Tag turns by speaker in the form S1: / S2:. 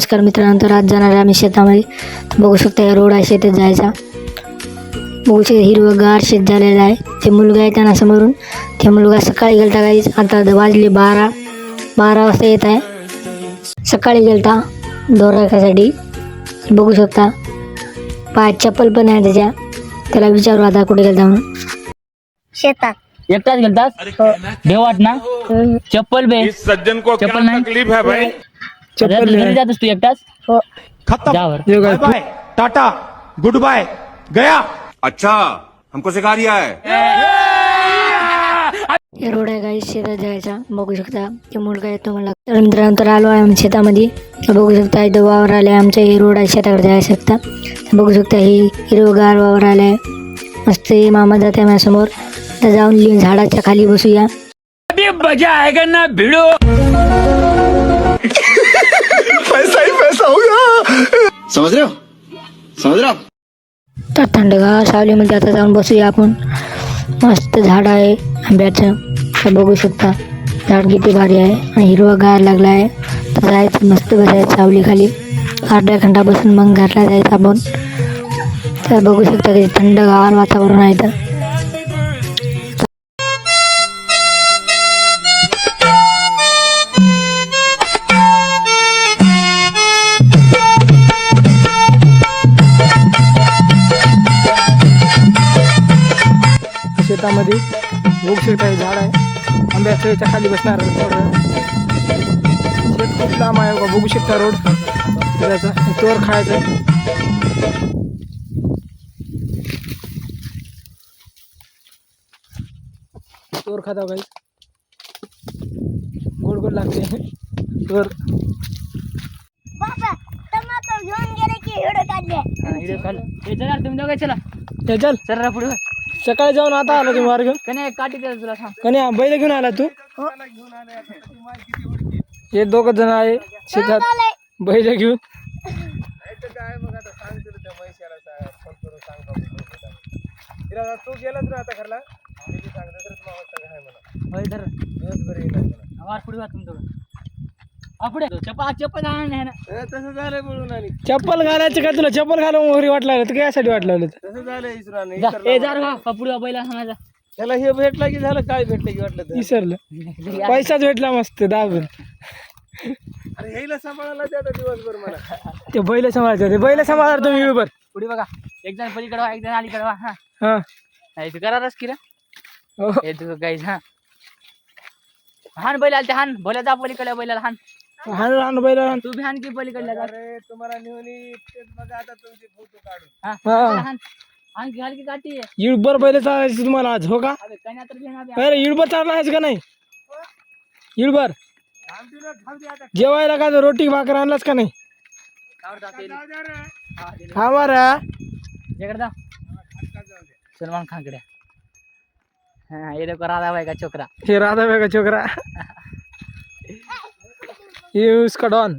S1: नमस्कार मित्रांनो, तर आज जाणार आहे आम्ही शेतामध्ये. बघू शकता या रोड आहे शेतात जायचा. बघू शकता हिरवंगार शेत झालेलं आहे. ते मुलगा आहे त्यांना समोरून. ते मुलगा सकाळी गेलता गाईच, आता वाजले 12 वाजता येत आहे. सकाळी गेलता दोरासाठी. बघू शकता पाय चप्पल पण आहे त्याच्या. त्याला विचारू आता कुठे गेलता म्हणून.
S2: शेतात
S3: एकटाच गेलतास देवाट ना चप्पल बे
S4: इस सज्जन को क्या
S3: चप्पल नहीं
S4: तकलीफ है भाई?
S3: चप्पल घरी जातोस तू एकटाच
S2: हो.
S4: खत्म,
S3: जावर
S4: bye bye, tata, goodbye, गया.
S5: अच्छा हमको सिखा रिया है.
S1: हे रोड आहे काही शेतात जायचा. बघू शकता ते मुलगा येतो मला. तर मित्रांनो, तर आलो आहे आम्ही शेतामध्ये. तर बघू शकता इथं वावर आले आमचं. हे रोड आहे शेताकडे जायला शकता. बघू शकता ही हिरवगार वावर आले आहे. मस्त हे मामा जाते आहे माझ्यासमोर. तर जाऊन झाडाच्या खाली बसूया.
S3: मजा आएगा ना भिड़ो
S5: पैसा ही पैसा होगा. समझ रहे हो.
S1: तर थंडगार सावलीमध्ये आता जाऊन बसूया आपण. मस्त झाड आहे आंब्याचं. तर बघू शकता झाड किती भारी आहे आणि हिरवागार लागला आहे. तर जायचं मस्त बसायचं सावली खाली. अर्धा घंटा बसून मग घरला जायचं आपण. तर बघू शकता किती थंडगार वातावरण आहे. तर
S6: शेतामध्ये बघू शकता हे झाड आहे आंब्याचं. याच्या खाली बसणार थोडं. शेत खूप लांब आहे बघा. बघू शकता रोड त्याचा तोर खायचं. तोर खाता काही गोड गोड लागते तोर.
S2: बाबा टमाटर घेऊन गेले की हिडो काढले.
S3: तुम्ही दोघे चला
S6: हे चल
S3: चल पुढे
S6: सकाळी जाऊन आता आला तुम्ही मार्ग.
S3: कने काठी दे तुला सांग
S6: कन्या बैल घेऊन आला तू. हे दोघं जण आहे शेतात बैल घेऊन.
S4: तू गेलाच ना आता घरला.
S3: पुढे पुढे चप्पल आहे ना
S4: तसं झालंय म्हणून आणि
S6: चप्पल घालायचं का तुला. चप्पल घालून वगैरे वाट लागलं तर यासाठी वाट लागलं.
S4: तसं झालंय इसराने.
S3: ए जा रे पुढे बैला सांगायचा
S4: त्याला हे भेटला की झालं, काय भेटलं की वाटलं तर.
S6: विसरलं. पैसाच भेटला मस्त दाबून.
S4: अरे हेला सांभाळायला ते आता दिवसभर मला.
S6: ते बैल सांभाळायचं. ते बैल सांभाळणार तुम्ही उभं.
S3: पुढे बघा एक जण पलीकडे वा एक जण अलीकडे वा. हा
S6: हा
S3: नाही तू करारच की रे.
S6: हो.
S3: हे तू गाईज हा हान बैल आलते. हान भोल्या जा पलीकडल्या बैलाला हान.
S6: हाण हाण बैल हाण.
S3: तू भी हान की पलीकडल्या जा.
S4: अरे तुम्हाला नेहमी तेच बघा आता तुमचे फोटो काढून.
S3: हा
S6: हा.
S3: हान हान घाल की काठी आहे.
S6: इडबर बैल चालायचं तुम्हाला आज. हो का.
S3: अबे कन्या तर घेणार बे.
S6: अरे इडबर चालला आहेस का नाही. इडबर जेवायला का रोटी भाकर आणलास का नाही. हा मारा
S3: इकडे जा सलमान खान कडे. हा ये देखो राधा भाई का छोकरा.
S6: हे राधा बेगा छोकरा. ये उसका डॉन.